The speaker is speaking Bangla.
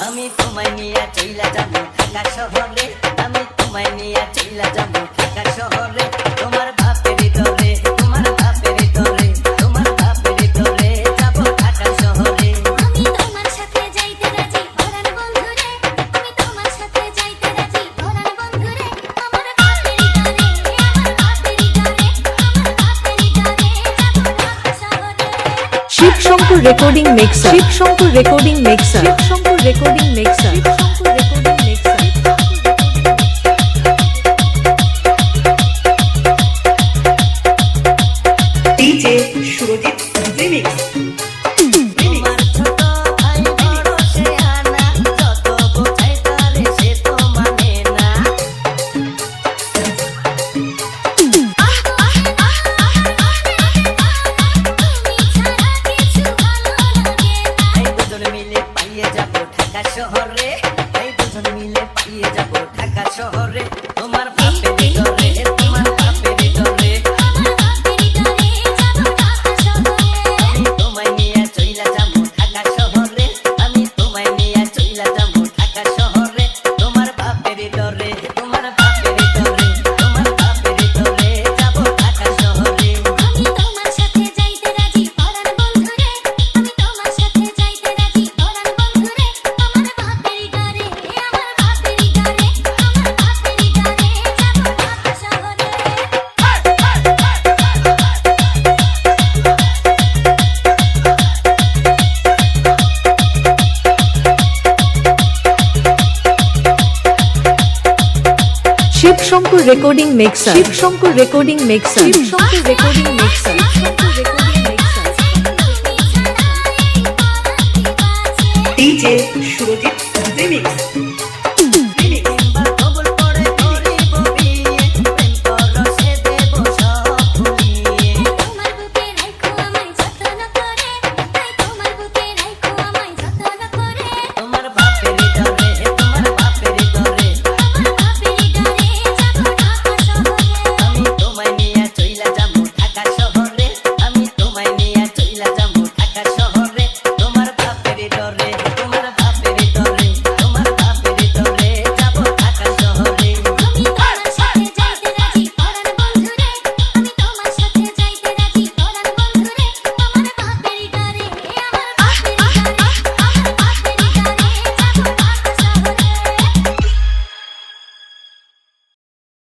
আমি তোমায় নিয়ে চইলা যাবো ঢাকা শহরে, আমি তোমায় নিয়ে চইলা যাবো ঢাকা শহরে। তোমার বাপের দলে, তোমার বাপের দলে, তোমার বাপের দলে যাবো ঢাকা শহরে। আমি তোমার সাথে যাইতে রাজি পরাণ বন্ধুরে, আমি তোমার সাথে যাইতে রাজি পরাণ বন্ধুরে। আমার বাপের দলে, আমার বাপের দলে, আমার বাপের দলে যাবো ঢাকা শহরে। Shiv Shankar recording mixer, Shiv Shankar recording mixer, Shiv Shankar recording mixer, Shiv Shankar recording mixer. DJ Surajit remix. তোমার ছোট ভাই বড় শেয়ানা, যত বোঝাই তারে সে তো মানে না। তুমি ছাড়া কিছু ভালো লাগে না। এই দুজন মিলে পালিয়ে যাবো ঢাকা শহরে, এই দুজন মিলে পালিয়ে যাবো ঢাকা শহরে। তোমার বাপের দলে, তোমার বাপের দলে, আমার বাপের দলে যাবো ঢাকা শহরে। আমি তোমায় নিয়ে চইলা যাবো ঢাকা শহরে, আমি তোমায় নিয়ে চইলা যাবো ঢাকা শহরে। তোমার বাপের দলে, তোমার বাপের দলে, তোমার বাপের দলে যাবো ঢাকা শহরে। আমি তোমার সাথে যাইতে রাজি পরাণ বন্ধুরে, আমি তোমার সাথে যাইতে রাজি পরাণ বন্ধুরে। আমার বাপের ডরে, আমার বাপের ডরে, আমার বাপের ডরে যাবো ঢাকা শহরে। Shiv Shankar recording mixer, Shiv Shankar recording mixer, Shiv Shankar recording mixer, Shiv Shankar recording mixer. তুমি ছাড়া এই পরাণ কি বাঁচে। ডিজে